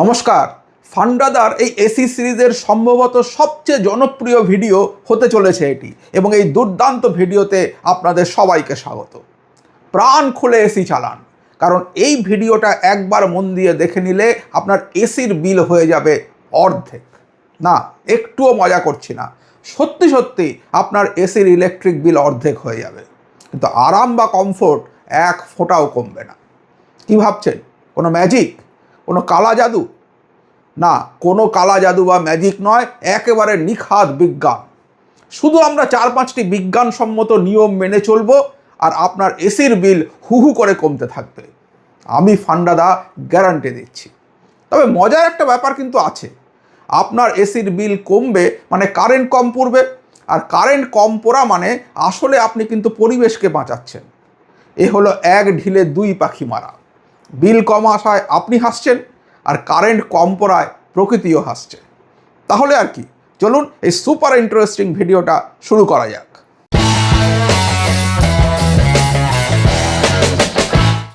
নমস্কার। ফান্ডাদার এই এসি সিরিজের সম্ভবত সবচেয়ে জনপ্রিয় ভিডিও হতে চলেছে এটি, এবং এই দুর্দান্ত ভিডিওতে আপনাদের সবাইকে স্বাগত। প্রাণ খুলে এসি চালান, কারণ এই ভিডিওটা একবার মন দিয়ে দেখে নিলে আপনার এসির বিল হয়ে যাবে অর্ধেক। না, একটুও মজা করছি না, সত্যি সত্যি আপনার এসির ইলেকট্রিক বিল অর্ধেক হয়ে যাবে, কিন্তু আরাম বা কমফোর্ট এক ফোঁটাও কমবে না। কি ভাবছেন কোনো ম্যাজিক, কোনো কালা জাদু? না, কোনো কালা জাদু বা ম্যাজিক নয়, একেবারে নিখাদ বিজ্ঞান। শুধু আমরা 4-5টি বিজ্ঞানসম্মত নিয়ম মেনে চলবো আর আপনার এসির বিল হু হু করে কমতে থাকবে। আমি ফান্ডাদা গ্যারান্টি দিচ্ছি। তবে মজার একটা ব্যাপার কিন্তু আছে, আপনার এসির বিল কমবে মানে কারেন্ট কম পড়বে, আর কারেন্ট কম পড়া মানে আসলে আপনি কিন্তু পরিবেশকে বাঁচাচ্ছেন। এ হলো এক ঢিলে দুই পাখি মারা। বিল কম আসায় আপনি হাসছেন, আর কারেন্ট কম পড়ায় প্রকৃতিও হাসছে। তাহলে আর কি, চলুন এই সুপার ইন্টারেস্টিং ভিডিওটা শুরু করা যাক।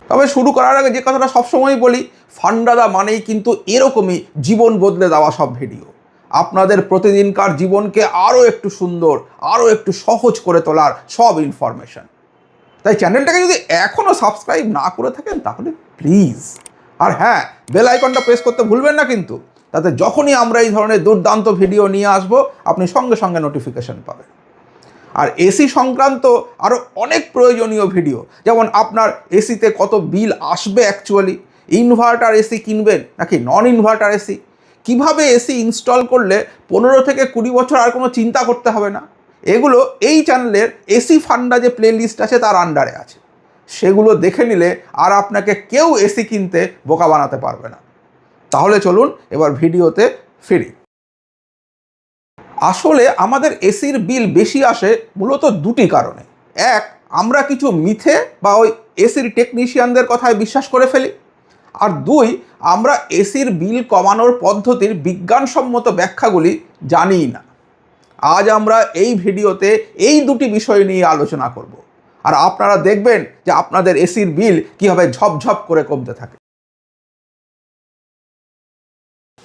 তবে শুরু করার আগে যে কথাটা সবসময় বলি, ফান্ডাদা মানেই কিন্তু এরকমই জীবন বদলে দেওয়া সব ভিডিও, আপনাদের প্রতিদিনকার জীবনকে আরও একটু সুন্দর, আরও একটু সহজ করে তোলার সব ইনফরমেশন। তাই চ্যানেলটাকে যদি এখনও সাবস্ক্রাইব না করে থাকেন তাহলে প্লিজ, আর হ্যাঁ, বেল আইকনটা প্রেস করতে ভুলবেন না কিন্তু, তাতে যখনই আমরা এই ধরনের দুর্দান্ত ভিডিও নিয়ে আসব আপনি সঙ্গে সঙ্গে নোটিফিকেশন পাবেন। আর এসি সংক্রান্ত আরও অনেক প্রয়োজনীয় ভিডিও, যেমন আপনার এসিতে কত বিল আসবে অ্যাকচুয়ালি, ইনভার্টার এসি কিনবেন নাকি নন ইনভার্টার এসি, কিভাবে এসি ইনস্টল করলে 15 থেকে 20 বছর আর কোনো চিন্তা করতে হবে না, এগুলো এই চ্যানেলের এসি ফান্ডা যে প্লে লিস্ট আছে তার আন্ডারে আছে। সেগুলো দেখে নিলে আর আপনাকে কেউ এসি কিনতে বোকা বানাতে পারবে না। তাহলে চলুন এবার ভিডিওতে ফিরি। আসলে আমাদের এসির বিল বেশি আসে মূলত দুটি কারণে। এক, আমরা কিছু মিথে বা ওই এসির টেকনিশিয়ানদের কথায় বিশ্বাস করে ফেলি। আর দুই, আমরা এসির বিল কমানোর পদ্ধতির বিজ্ঞানসম্মত ব্যাখ্যাগুলি জানিই না। আজ আমরা এই ভিডিওতে এই দুটি বিষয় নিয়ে আলোচনা করব, আর আপনারা দেখবেন যে আপনাদের এসির বিল কীভাবে ঝপঝপ করে কমতে থাকে।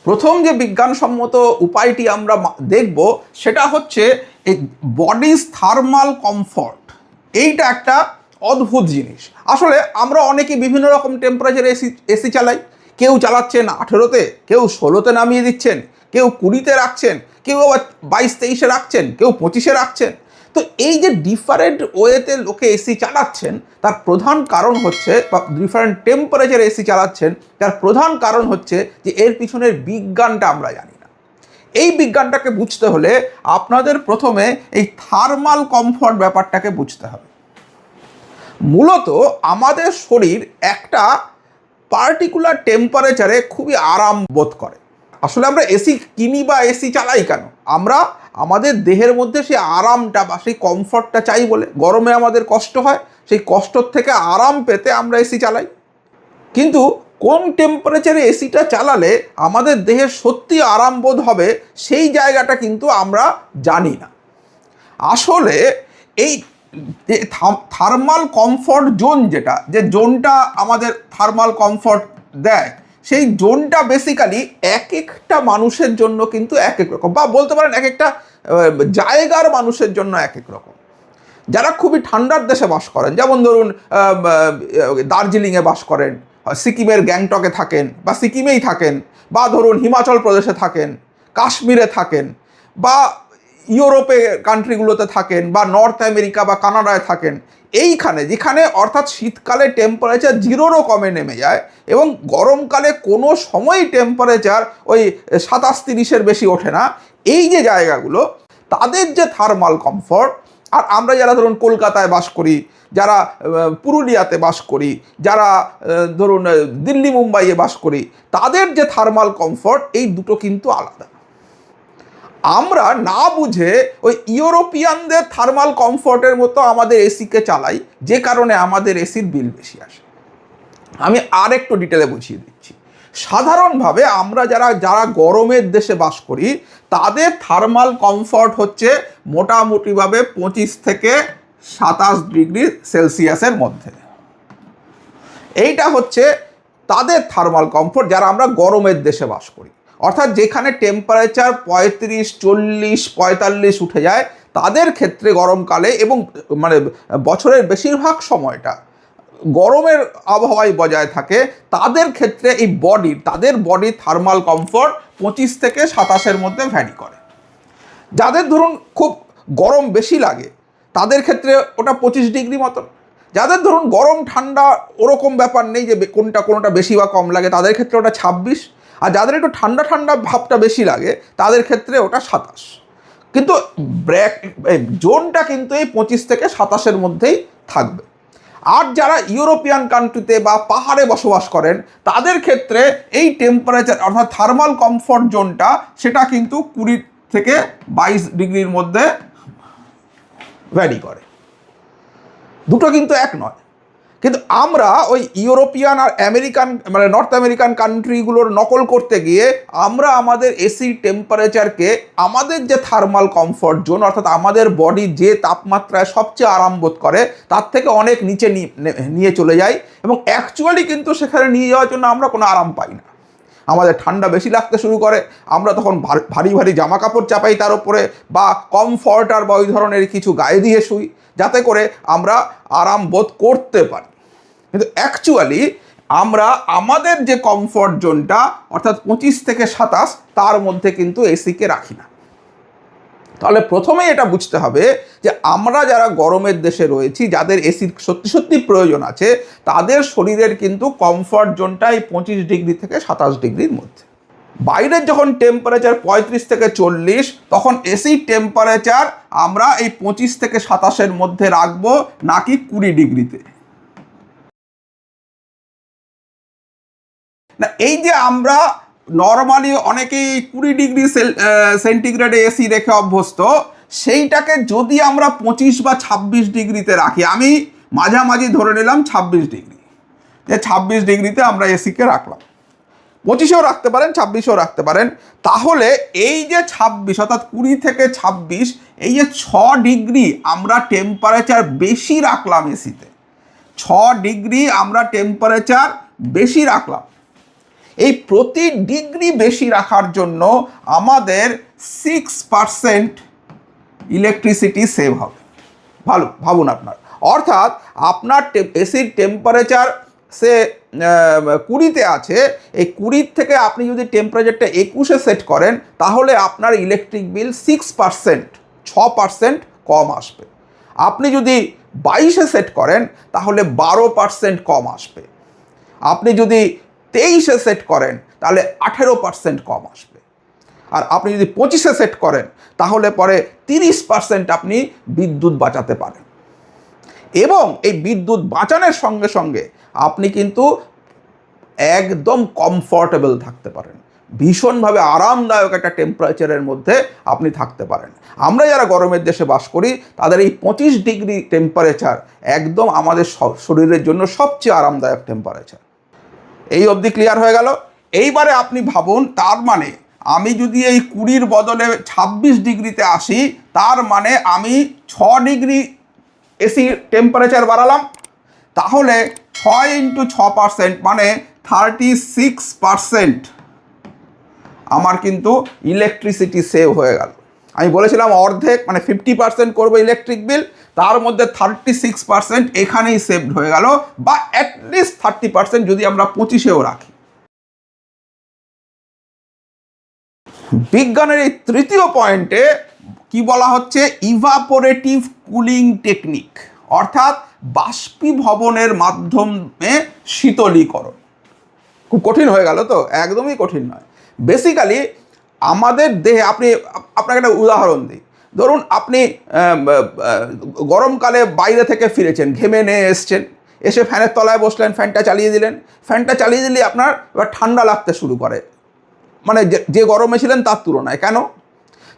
প্রথম যে বিজ্ঞানসম্মত উপায়টি আমরা দেখব সেটা হচ্ছে এই বডিজ থার্মাল কমফর্ট। এইটা একটা অদ্ভুত জিনিস। আসলে আমরা অনেকেই বিভিন্ন রকম টেম্পারেচারে এসি চালাই। কেউ চালাচ্ছেন 18-তে, কেউ 16-তে নামিয়ে দিচ্ছেন, কেউ 20-তে রাখছেন, কেউ আবার 22-23-এ রাখছেন, কেউ 25-এ রাখছেন। তো এই যে ডিফারেন্ট ওয়েতে লোকে এসি চালাচ্ছেন তার প্রধান কারণ হচ্ছে, বা ডিফারেন্ট টেম্পারেচারে এসি চালাচ্ছেন তার প্রধান কারণ হচ্ছে যে এর পিছনের বিজ্ঞানটা আমরা জানি না। এই বিজ্ঞানটাকে বুঝতে হলে আপনাদের প্রথমে এই থার্মাল কমফর্ট ব্যাপারটাকে বুঝতে হবে। মূলত আমাদের শরীর একটা পার্টিকুলার টেম্পারেচারে খুবই আরাম বোধ করে। আসলে আমরা এসি কিনি বা এসি চালাই কেন? আমরা আমাদের দেহের মধ্যে সেই আরামটা বা সেই কমফর্টটা চাই বলে। গরমে আমাদের কষ্ট হয়, সেই কষ্টর থেকে আরাম পেতে আমরা এসি চালাই। কিন্তু কোন টেম্পারেচারে এসিটা চালালে আমাদের দেহে সত্যি আরাম বোধ হবে সেই জায়গাটা কিন্তু আমরা জানি না। আসলে এই যে থার্মাল কমফর্ট জোন, যে জোনটা আমাদের থার্মাল কমফর্ট দেয়, সেই জোনটা বেসিক্যালি এক একটা মানুষের জন্য কিন্তু এক এক রকম, বা বলতে পারেন এক একটা জায়গার মানুষের জন্য এক এক রকম। যারা খুবই ঠান্ডার দেশে বাস করেন, যেমন ধরুন দার্জিলিংয়ে বাস করেন, সিকিমের গ্যাংটকে থাকেন বা সিকিমেই থাকেন, বা ধরুন হিমাচল প্রদেশে থাকেন, কাশ্মীরে থাকেন, বা ইউরোপে কান্ট্রিগুলোতে থাকেন, বা নর্থ আমেরিকা বা কানাডায় থাকেন, এইখানে যেখানে অর্থাৎ শীতকালে টেম্পারেচার 0-রও কমে নেমে যায় এবং গরমকালে কোনো সময়ই টেম্পারেচার ওই 27-30-এর বেশি ওঠে না, এই যে জায়গাগুলো, তাদের যে থার্মাল কমফর্ট, আর আমরা যারা ধরুন কলকাতায় বাস করি, যারা পুরুলিয়াতে বাস করি, যারা ধরুন দিল্লি মুম্বাইয়ে বাস করি, তাদের যে থার্মাল কমফর্ট, এই দুটো কিন্তু আলাদা। আমরা না বুঝে ওই ইউরোপিয়ানদের থার্মাল কমফর্টের মতো আমাদের এসিকে চালাই, যে কারণে আমাদের এসির বিল বেশি আসে। আমি আর একটু ডিটেলে বুঝিয়ে দিচ্ছি। সাধারণভাবে আমরা যারা গরমের দেশে বাস করি তাদের থার্মাল কমফর্ট হচ্ছে মোটামুটিভাবে 25 থেকে 27 ডিগ্রি সেলসিয়াসের মধ্যে। এইটা হচ্ছে তাদের থার্মাল কমফোর্ট, যারা আমরা গরমের দেশে বাস করি, অর্থাৎ যেখানে টেম্পারেচার 35, 40, 45 উঠে যায়, তাদের ক্ষেত্রে গরমকালে এবং মানে বছরের বেশিরভাগ সময়টা গরমের আবহাওয়ায় বজায় থাকে, তাদের ক্ষেত্রে এই তাদের বডির থার্মাল কমফোর্ট 25 থেকে 27-এর মধ্যে ভ্যারি করে। যাদের ধরুন খুব গরম বেশি লাগে তাদের ক্ষেত্রে ওটা 25 ডিগ্রি মতন। যাদের ধরুন গরম ঠান্ডা ওরকম ব্যাপার নেই যে কোনোটা বেশি বা কম লাগে, তাদের ক্ষেত্রে ওটা 26। আর যাদের একটু ঠান্ডা ঠান্ডা ভাবটা বেশি লাগে তাদের ক্ষেত্রে ওটা 27। কিন্তু জোনটা কিন্তু এই 25 থেকে 27-এর মধ্যেই থাকবে। আর যারা ইউরোপিয়ান কান্ট্রিতে বা পাহাড়ে বসবাস করেন তাদের ক্ষেত্রে এই টেম্পারেচার অর্থাৎ থার্মাল কমফর্ট জোনটা সেটা কিন্তু 20 থেকে 22 ডিগ্রির মধ্যে ভ্যারি করে। দুটো কিন্তু এক নয়। কিন্তু আমরা ওই ইউরোপিয়ান আর আমেরিকান মানে নর্থ আমেরিকান কান্ট্রিগুলোর নকল করতে গিয়ে আমরা আমাদের এসি টেম্পারেচারকে আমাদের যে থার্মাল কমফর্ট জোন অর্থাৎ আমাদের বডি যে তাপমাত্রায় সবচেয়ে আরাম বোধ করে তার থেকে অনেক নিচে নিয়ে চলে যাই, এবং অ্যাকচুয়ালি কিন্তু সেখানে নিয়ে যাওয়ার জন্য আমরা কোনো আরাম পাই না। আমাদের ঠান্ডা বেশি লাগতে শুরু করে, আমরা তখন ভারী ভারী জামা কাপড় চাপাই তার উপরে, বা কমফর্টার বা ওই ধরনের কিছু গায়ে দিয়ে শুই যাতে করে আমরা আরাম বোধ করতে পারি। কিন্তু অ্যাকচুয়ালি আমরা আমাদের যে কমফর্ট জোনটা অর্থাৎ 25 থেকে 27 তার মধ্যে কিন্তু এসিকে রাখি না। তাহলে প্রথমেই এটা বুঝতে হবে যে আমরা যারা গরমের দেশে রয়েছি, যাদের এসির সত্যি সত্যি প্রয়োজন আছে, তাদের শরীরের কিন্তু কমফর্ট জোনটা এই 25 ডিগ্রি থেকে 27 ডিগ্রির মধ্যে। বাইরের যখন টেম্পারেচার 35 থেকে 40, তখন এসির টেম্পারেচার আমরা এই 25 থেকে 27-এর মধ্যে রাখবো, নাকি 20 ডিগ্রিতে। না, এই যে আমরা নর্মালি অনেকেই 20 ডিগ্রি সেন্টিগ্রেডে এসি রেখে অভ্যস্ত, সেইটাকে যদি আমরা 25 বা 26 ডিগ্রিতে রাখি, আমি মাঝামাঝি ধরে নিলাম 26 ডিগ্রি, যে 26 ডিগ্রিতে আমরা এসিকে রাখলাম, 25-এও রাখতে পারেন, 26-এও রাখতে পারেন, তাহলে এই যে 26 অর্থাৎ 20 থেকে 26, এই যে 6 ডিগ্রি আমরা টেম্পারেচার বেশি রাখলাম এসিতে, 6 ডিগ্রি আমরা টেম্পারেচার বেশি রাখলাম, এই প্রতি ডিগ্রি বেশি রাখার জন্য আমাদের 6% ইলেকট্রিসিটি সেভ হবে। ভাবুন আপনার, অর্থাৎ আপনার এসির টেম্পারেচার সে 20-তে আছে, এই 20 থেকে আপনি যদি টেম্পারেচারটা 21-এ সেট করেন তাহলে আপনার ইলেকট্রিক বিল 6% কম আসবে। আপনি যদি 22-এ সেট করেন তাহলে 12% কম আসবে। আপনি যদি 23-এ সেট করেন তাহলে 18% কম আসবে। আর আপনি যদি 25-এ সেট করেন তাহলে পরে 30% আপনি বিদ্যুৎ বাঁচাতে পারেন। এবং এই বিদ্যুৎ বাঁচানোর সঙ্গে সঙ্গে আপনি কিন্তু একদম কমফর্টেবল থাকতে পারেন, ভীষণভাবে আরামদায়ক একটা টেম্পারেচারের মধ্যে আপনি থাকতে পারেন। আমরা যারা গরমের দেশে বাস করি তাদের এই 25 ডিগ্রি টেম্পারেচার একদম আমাদের শরীরের জন্য সবচেয়ে আরামদায়ক টেম্পারেচার। এই অবধি ক্লিয়ার হয়ে গেল? এইবারে আপনি ভাবুন, তার মানে আমি যদি এই 20-র বদলে 26 ডিগ্রিতে আসি, তার মানে আমি 6 ডিগ্রি এসি টেম্পারেচার বাড়ালাম, তাহলে 6 × 6% মানে 36% আমার কিন্তু ইলেকট্রিসিটি সেভ হয়ে গেল। আমি বলেছিলাম অর্ধেক মানে 50% করবো ইলেকট্রিক বিল, তার মধ্যে 36% এখানেই সেভড হয়ে গেল, বা অ্যাটলিস্ট 30% যদি আমরা 25-এও রাখি। বিজ্ঞানের এই তৃতীয় পয়েন্টে কি বলা হচ্ছে, ইভাপোরেটিভ কুলিং টেকনিক, অর্থাৎ বাষ্পীভবনের মাধ্যমে শীতলীকরণ। খুব কঠিন হয়ে গেল তো? একদমই কঠিন নয়। বেসিক্যালি আমাদের দেহে, আপনাকে একটা উদাহরণ দিই, ধরুন আপনি গরমকালে বাইরে থেকে ফিরেছেন, ঘেমে নিয়ে এসছেন, এসে ফ্যানের তলায় বসলেন, ফ্যানটা চালিয়ে দিলেন, ফ্যানটা চালিয়ে দিলে আপনার এবার ঠান্ডা লাগতে শুরু করে, মানে যে গরমে ছিলেন তার তুলনায়। কেন?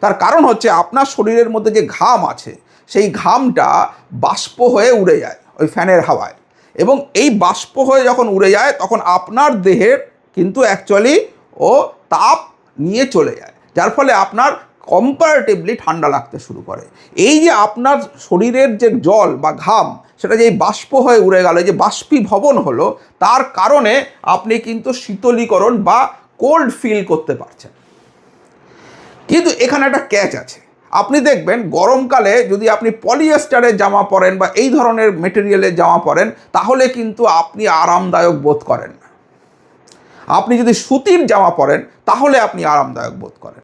তার কারণ হচ্ছে আপনার শরীরের মধ্যে যে ঘাম আছে সেই ঘামটা বাষ্প হয়ে উড়ে যায় ওই ফ্যানের হাওয়ায়, এবং এই বাষ্প হয়ে যখন উড়ে যায় তখন আপনার দেহের কিন্তু অ্যাকচুয়ালি ও তাপ নিয়ে চলে যায়, যার ফলে আপনার কম্পারেটিভলি ঠান্ডা লাগতে শুরু করে। এই যে আপনার শরীরের যে জল বা ঘাম সেটা যে বাষ্প হয়ে উড়ে গেল, যে বাষ্পীভবন হলো, তার কারণে আপনি কিন্তু শীতলীকরণ বা কোল্ড ফিল করতে পারছেন। কিন্তু এখানে একটা ক্যাচ আছে। আপনি দেখবেন গরমকালে যদি আপনি পলিয়েস্টারের জামা পরেন বা এই ধরনের মেটেরিয়ালের জামা পরেন, তাহলে কিন্তু আপনি আরামদায়ক বোধ করেন না। আপনি যদি সুতির জামা পরেন তাহলে আপনি আরামদায়ক বোধ করেন।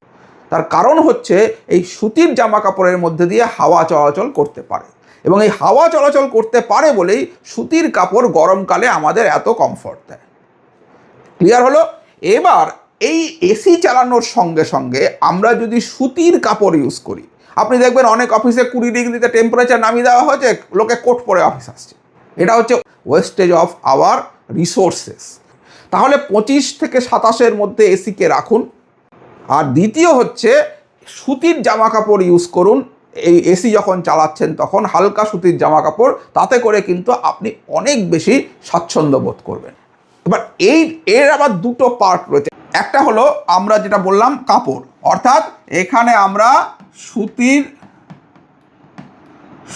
তার কারণ হচ্ছে এই সুতির জামা কাপড়ের মধ্যে দিয়ে হাওয়া চলাচল করতে পারে, এবং এই হাওয়া চলাচল করতে পারে বলেই সুতির কাপড় গরমকালে আমাদের এত কমফর্ট দেয়। ক্লিয়ার হলো? এবার এই এসি চালানোর সঙ্গে সঙ্গে আমরা যদি সুতির কাপড় ইউজ করি, আপনি দেখবেন অনেক অফিসে 20 ডিগ্রিতে টেম্পারেচার নামিয়ে দেওয়া হয়েছে, লোকে কোট পরে অফিস আসছে। এটা হচ্ছে ওয়েস্টেজ অফ আওয়ার রিসোর্সেস। তাহলে 25 থেকে 27-এর মধ্যে এসিকে রাখুন। আর দ্বিতীয় হচ্ছে সুতির জামা কাপড় ইউজ করুন। এই এসি যখন চালাচ্ছেন তখন হালকা সুতির জামা কাপড়, তাতে করে কিন্তু আপনি অনেক বেশি স্বাচ্ছন্দ্য বোধ করবেন। এবার এর আবার দুটো পার্ট রয়েছে। একটা হলো আমরা যেটা বললাম কাপড়, অর্থাৎ এখানে আমরা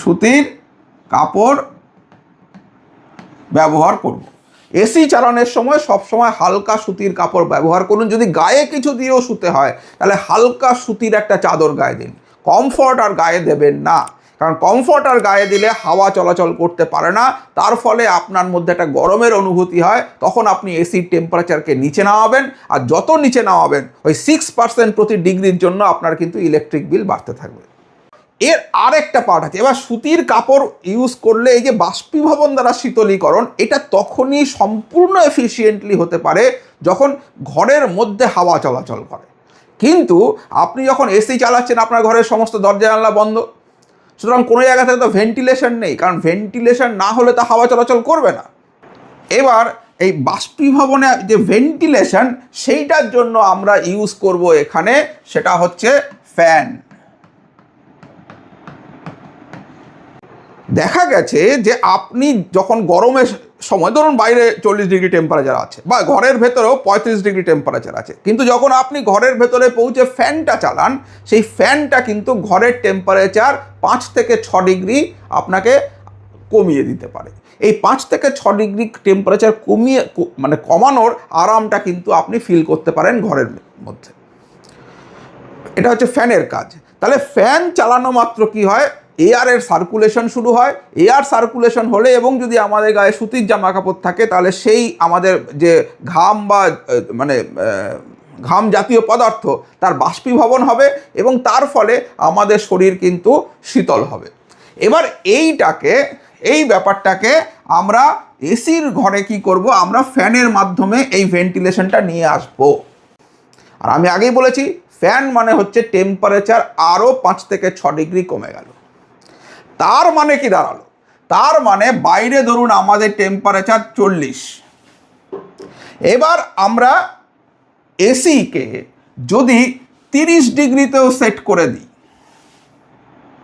সুতির কাপড় ব্যবহার করব। এসি চালানোর সময় সবসময় হালকা সুতির কাপড় ব্যবহার করুন। যদি গায়ে কিছু দিয়েও শুতে হয় তাহলে হালকা সুতির একটা চাদর গায়ে দিন। কমফর্ট আর গায়ে দেবেন না, কারণ কমফর্ট আর গায়ে দিলে হাওয়া চলাচল করতে পারে না, তার ফলে আপনার মধ্যে একটা গরমের অনুভূতি হয়। তখন আপনি এসির টেম্পারেচারকে নিচে নামাবেন, আর যত নিচে নামাবেন ওই 6% প্রতি ডিগ্রির জন্য আপনার কিন্তু ইলেকট্রিক বিল বাড়তে থাকবে। এর আরেকটা পার্ট আছে। এবার সুতির কাপড় ইউজ করলে এই যে বাষ্পীভবন দ্বারা শীতলীকরণ, এটা তখনই সম্পূর্ণ এফিসিয়েন্টলি হতে পারে যখন ঘরের মধ্যে হাওয়া চলাচল করে। কিন্তু আপনি যখন এসি চালাচ্ছেন, আপনার ঘরের সমস্ত দরজা জানলা বন্ধ, সুতরাং কোনো জায়গা থেকে তো ভেন্টিলেশন নেই, কারণ ভেন্টিলেশন না হলে তো হাওয়া চলাচল করবে না। এবার এই বাষ্পীভবনে যে ভেন্টিলেশন, সেইটার জন্য আমরা ইউজ করব এখানে, সেটা হচ্ছে ফ্যান। দেখা গেছে যে আপনি যখন গরমের সময়, ধরুন বাইরে 40 ডিগ্রি টেম্পারেচার আছে বা ঘরের ভেতরেও 35 ডিগ্রি টেম্পারেচার আছে, কিন্তু যখন আপনি ঘরের ভেতরে পৌঁছে ফ্যানটা চালান, সেই ফ্যানটা কিন্তু ঘরের টেম্পারেচার 5 থেকে 6 ডিগ্রি আপনাকে কমিয়ে দিতে পারে। এই 5 থেকে 6 ডিগ্রি টেম্পারেচার কমানোর আরামটা কিন্তু আপনি ফিল করতে পারেন ঘরের মধ্যে। এটা হচ্ছে ফ্যানের কাজ। তাহলে ফ্যান চালানো মাত্র কি হয়, এয়ারের সার্কুলেশন শুরু হয়। এয়ার সার্কুলেশন হলে এবং যদি আমাদের গায়ে সুতির জামা কাপড় থাকে, তাহলে সেই আমাদের যে ঘাম বা ঘাম জাতীয় পদার্থ তার বাষ্পীভবন হবে, এবং তার ফলে আমাদের শরীর কিন্তু শীতল হবে। এবার এই ব্যাপারটাকে আমরা এসির ঘরে কি করব, আমরা ফ্যানের মাধ্যমে এই ভেন্টিলেশনটা নিয়ে আসব। আর আমি আগেই বলেছি, ফ্যান মানে হচ্ছে টেম্পারেচার আরও 5 থেকে 6 ডিগ্রি কমে গেল। তার মানে কি দাঁড়ালো? তার মানে বাইরে ধরুন আমাদের টেম্পারেচার 40, এবার আমরা এসিকে যদি 30 ডিগ্রিতেও সেট করে দিই,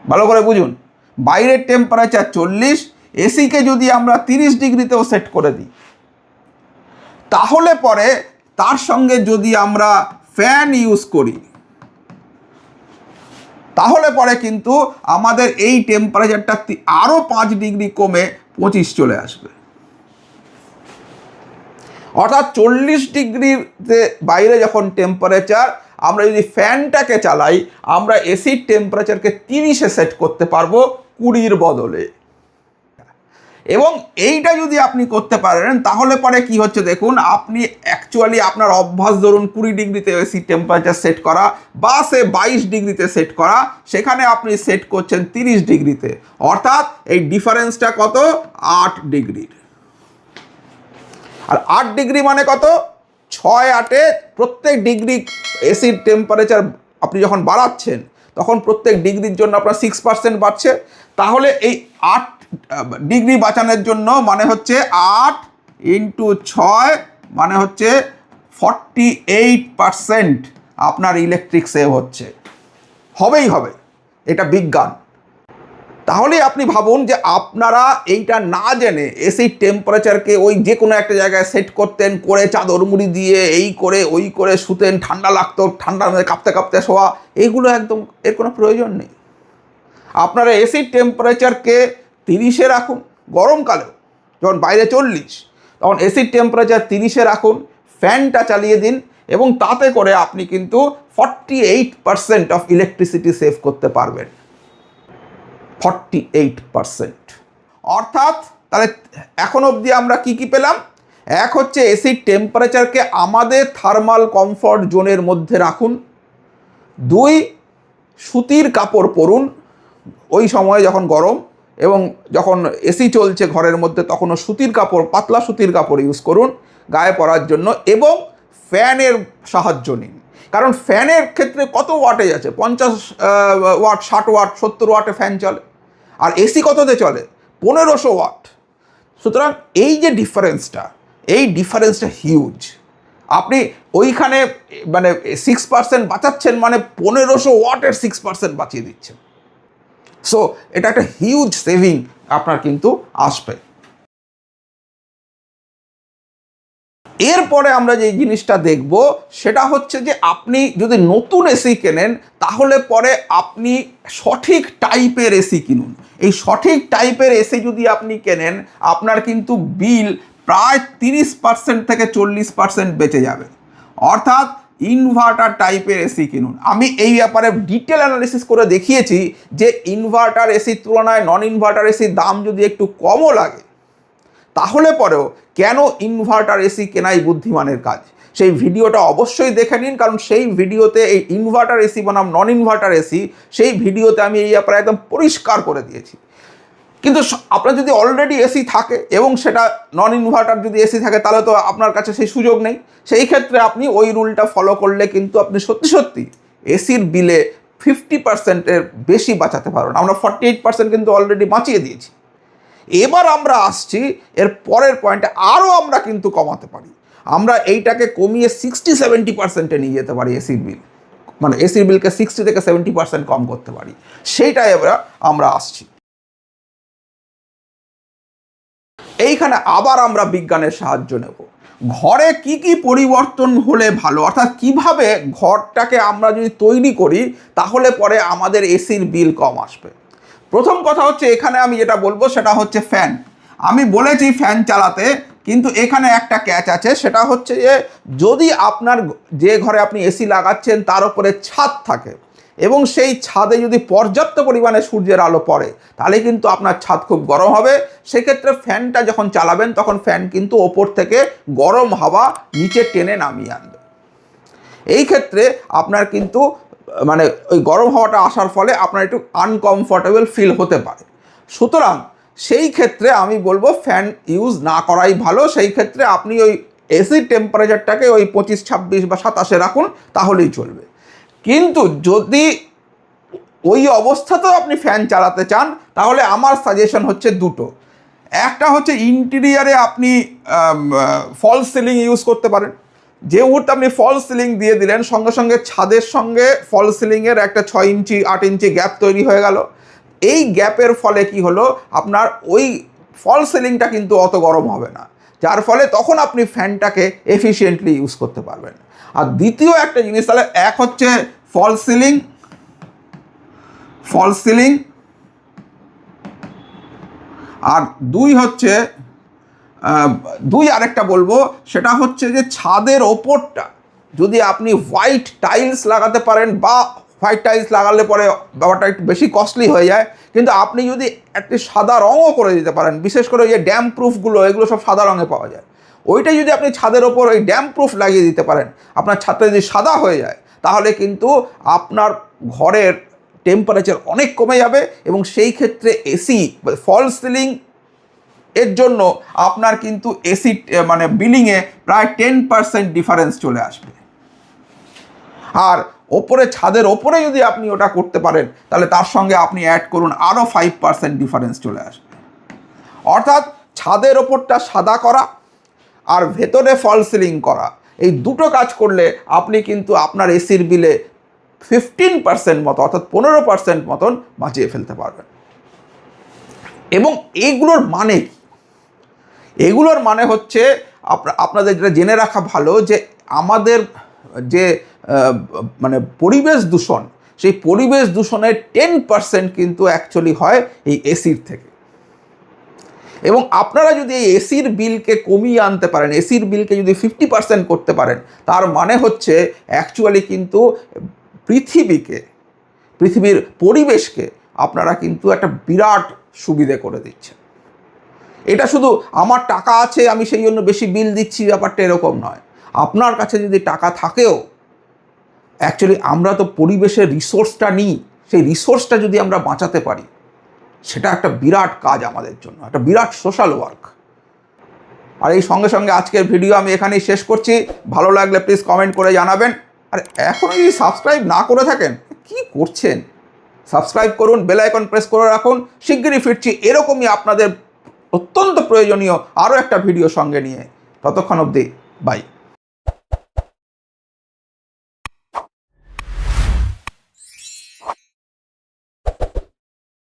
ভালো করে বুঝুন, বাইরের টেম্পারেচার 40, এসিকে যদি আমরা 30 ডিগ্রিতেও সেট করে দিই, তাহলে পরে তার সঙ্গে যদি আমরা ফ্যান ইউজ করি, তাহলে পরে কিন্তু আমাদের এই টেম্পারেচারটা আরও 5 ডিগ্রি কমে 25 চলে আসবে। অর্থাৎ 40 ডিগ্রিতে বাইরে যখন টেম্পারেচার, আমরা যদি ফ্যানটাকে চালাই, আমরা এসির টেম্পারেচারকে 30-এ সেট করতে পারবো 20-র বদলে। এবং এইটা যদি আপনি করতে পারেন, তাহলে পরে কি হচ্ছে দেখুন, আপনি অ্যাকচুয়ালি আপনার অভ্যাস ধরুন 20 ডিগ্রিতে এসি টেম্পারেচার সেট করা বা সে 22 ডিগ্রিতে সেট করা, সেখানে আপনি সেট করছেন 30 ডিগ্রিতে, অর্থাৎ এই ডিফারেন্সটা কত, 8 ডিগ্রির। আর 8 ডিগ্রি মানে কত, 6-8-এ প্রত্যেক ডিগ্রি এসির টেম্পারেচার আপনি যখন বাড়াচ্ছেন, তখন প্রত্যেক ডিগ্রির জন্য আপনার 6% বাড়ছে। তাহলে এই 8 ডিগ্রি বাঁচানোর জন্য মানে হচ্ছে 8 × 6 মানে হচ্ছে 48% আপনার ইলেকট্রিক সেভ হচ্ছে। হবেই হবে, এটা বিজ্ঞান। তাহলে আপনি ভাবুন যে আপনারা এইটা না জেনে এসির টেম্পারেচারকে ওই যে কোনো একটা জায়গায় সেট করতেন, করে চাদর মুড়ি দিয়ে এই করে ওই করে শুতেন, ঠান্ডা লাগতো, ঠান্ডার মধ্যে কাঁপতে কাঁপতে শোয়া, এইগুলো একদম এর কোনো প্রয়োজন নেই। আপনারা এসির টেম্পারেচারকে 30-এ রাখুন, গরমকালেও যখন বাইরে 40 তখন এসির টেম্পারেচার 30-এ রাখুন, ফ্যানটা চালিয়ে দিন, এবং তাতে করে আপনি কিন্তু 48% অফ ইলেকট্রিসিটি সেভ করতে পারবেন। 48%। অর্থাৎ তাহলে এখন অবধি আমরা কি কি পেলাম? এক হচ্ছে এসির টেম্পারেচারকে আমাদের থার্মাল কমফর্ট জোনের মধ্যে রাখুন। 2, সুতির কাপড় পরুন ওই সময়ে যখন গরম, এবং যখন এসি চলছে ঘরের মধ্যে তখনও সুতির কাপড়, পাতলা সুতির কাপড় ইউজ করুন গায়ে পরার জন্য, এবং ফ্যানের সাহায্য নিন। কারণ ফ্যানের ক্ষেত্রে কত ওয়াটেজ আছে? 50 ওয়াট, 60 ওয়াট, 70 ওয়াটে ফ্যান চলে। আর এসি কততে চলে? 1500 ওয়াট। সুতরাং এই যে ডিফারেন্সটা হিউজ। আপনি ওইখানে মানে 6% বাঁচাচ্ছেন, মানে 1500 ওয়াটের 6% বাঁচিয়ে দিচ্ছেন। সো এটা একটা হিউজ সেভিং আপনার কিন্তু আসবে। এরপরে আমরা যে জিনিসটা দেখব সেটা হচ্ছে যে আপনি যদি নতুন এসি কেনেন তাহলে পরে আপনি সঠিক টাইপের এসি কিনুন। এই সঠিক টাইপের এসি যদি আপনি কেনেন আপনার কিন্তু বিল প্রায় 30% থেকে 40% বেঁচে যাবে। অর্থাৎ ইনভার্টার টাইপের এসি কিনুন। আমি এই ব্যাপারে ডিটেল অ্যানালিসিস করে দেখিয়েছি যে ইনভার্টার এসির তুলনায় নন ইনভার্টার এসির দাম যদি একটু কমও লাগে তাহলে পরেও কেন ইনভার্টার এসি কেনাই বুদ্ধিমানের কাজ, সেই ভিডিওটা অবশ্যই দেখে নিন। কারণ সেই ভিডিওতে এই ইনভার্টার এসি বনাম নন ইনভার্টার এসি, সেই ভিডিওতে আমি এই ব্যাপারে একদম পরিষ্কার করে দিয়েছি। কিন্তু আপনার যদি অলরেডি এসি থাকে এবং সেটা নন ইনভার্টার যদি এসি থাকে তাহলে তো আপনার কাছে সেই সুযোগ নেই। সেই ক্ষেত্রে আপনি ওই রুলটা ফলো করলে কিন্তু আপনি সত্যি সত্যি এসির বিলে 50%-এর বেশি বাঁচাতে পারবেন। আমরা 48% কিন্তু অলরেডি বাঁচিয়ে দিয়েছি। এবার আমরা আসছি এর পরের পয়েন্টে, আরও আমরা কিন্তু কমাতে পারি। আমরা এইটাকে কমিয়ে 60-70%-এ নিয়ে যেতে পারি এসির বিল, মানে এসির বিলকে 60 থেকে 70% কম করতে পারি। সেইটাই এবার আমরা আসছি। এইখানে আবার আমরা বিজ্ঞানের সাহায্য নেব। ঘরে কি কি পরিবর্তন হলে ভালো, অর্থাৎ কিভাবে ঘরটাকে আমরা যদি তৈরি করি তাহলে পরে আমাদের এসির বিল কম আসবে। প্রথম কথা হচ্ছে, এখানে আমি যেটা বলবো সেটা হচ্ছে ফ্যান। আমি বলেছি ফ্যান চালাতে, কিন্তু এখানে একটা ক্যাচ আছে, সেটা হচ্ছে যে যদি আপনার যে ঘরে আপনি এসি লাগাচ্ছেন তার উপরে ছাদ থাকে এবং সেই ছাদে যদি পর্যাপ্ত পরিমাণে সূর্যের আলো পড়ে তাহলে কিন্তু আপনার ছাদ খুব গরম হবে। সেক্ষেত্রে ফ্যানটা যখন চালাবেন তখন ফ্যান কিন্তু ওপর থেকে গরম হাওয়া নিচে টেনে নামিয়ে আনবে। এই ক্ষেত্রে আপনার কিন্তু মানে ওই গরম হাওয়াটা আসার ফলে আপনার একটু আনকমফর্টেবল ফিল হতে পারে। সুতরাং সেই ক্ষেত্রে আমি বলবো ফ্যান ইউজ না করাই ভালো। সেই ক্ষেত্রে আপনি ওই এসির টেম্পারেচারটাকে ওই 25, 26 বা 27-এ রাখুন, তাহলেই চলবে। কিন্তু যদি ওই অবস্থাতেও আপনি ফ্যান চালাতে চান তাহলে আমার সাজেশন হচ্ছে দুটো। একটা হচ্ছে ইন্টেরিয়ারে আপনি ফলস সিলিং ইউজ করতে পারেন। যে মুহূর্তে আপনি ফলস সিলিং দিয়ে দিলেন সঙ্গে সঙ্গে ছাদের সঙ্গে ফলস সিলিংয়ের একটা 6 ইঞ্চি 8 ইঞ্চি গ্যাপ তৈরি হয়ে গেল। এই গ্যাপের ফলে কি হলো, আপনার ওই ফলস সিলিংটা কিন্তু অত গরম হবে না, যার ফলে তখন আপনি ফ্যানটাকে এফিশিয়েন্টলি ইউজ করতে পারবেন। আর দ্বিতীয় একটা জিনিস, তাহলে এক হচ্ছে ফলস সিলিং, আর দুই আরেকটা বলবো, সেটা হচ্ছে যে ছাদের ওপরটা যদি আপনি হোয়াইট টাইলস লাগাতে পারেন, বা হোয়াইট টাইলস লাগালে পরে ব্যাপারটা একটু বেশি কস্টলি হয়ে যায়, কিন্তু আপনি যদি একটি সাদা রঙও করে দিতে পারেন, বিশেষ করে ওই যে ড্যাম্প প্রুফগুলো, এগুলো সব সাদা রঙে পাওয়া যায়, ওইটাই যদি আপনি ছাদের ওপর ওই ড্যাম্প প্রুফ লাগিয়ে দিতে পারেন, আপনার ছাদটা যদি সাদা হয়ে যায় তাহলে কিন্তু আপনার ঘরের টেম্পারেচার অনেক কমে যাবে, এবং সেই ক্ষেত্রে এসি ফলস সিলিং এর জন্য আপনার কিন্তু এসি মানে বিলিংয়ে প্রায় 10% ডিফারেন্স চলে আসবে। আর ওপরে ছাদের ওপরে যদি আপনি ওটা করতে পারেন তাহলে তার সঙ্গে আপনি অ্যাড করুন আরও 5% ডিফারেন্স চলে আসবে। অর্থাৎ ছাদের ওপরটা সাদা করা আর ভেতরে ফলস সিলিং করা, এই দুটো কাজ করলে আপনি কিন্তু আপনার এসির বিলে 15% মতো, অর্থাৎ 15% মতন বাঁচিয়ে ফেলতে পারবেন। এবং এইগুলোর মানে কি? এগুলোর মানে হচ্ছে আপনাদের যেটা জেনে রাখা ভালো যে আমাদের যে মানে পরিবেশ দূষণ, সেই পরিবেশ দূষণের 10% কিন্তু অ্যাকচুয়ালি হয় এই এসির থেকে। এবং আপনারা যদি এই এসির বিলকে কমিয়ে আনতে পারেন, এসির বিলকে যদি 50% করতে পারেন, তার মানে হচ্ছে অ্যাকচুয়ালি কিন্তু পৃথিবীর পরিবেশকে আপনারা কিন্তু একটা বিরাট সুবিধে করে দিচ্ছেন। এটা শুধু আমার টাকা আছে আমি সেই জন্য বেশি বিল দিচ্ছি, ব্যাপারটা এরকম নয়। আপনার কাছে যদি টাকা থাকেও অ্যাকচুয়ালি আমরা তো পরিবেশের রিসোর্সটা নিই, সেই রিসোর্সটা যদি আমরা বাঁচাতে পারি, সেটা একটা বিরাট কাজ আমাদের জন্য, একটা বিরাট সোশ্যাল ওয়ার্ক। আর এই সঙ্গে সঙ্গে আজকের ভিডিও আমি এখানেই শেষ করছি। ভালো লাগলে প্লিজ কমেন্ট করে জানাবেন। আর এখনও যদি সাবস্ক্রাইব না করে থাকেন, কি করছেন? সাবস্ক্রাইব করুন, বেল আইকন প্রেস করে রাখুন। শিগগিরই ফিরছি এরকমই আপনাদের অত্যন্ত প্রয়োজনীয় আরও একটা ভিডিও সঙ্গে নিয়ে। ততক্ষণ অবধি বাই।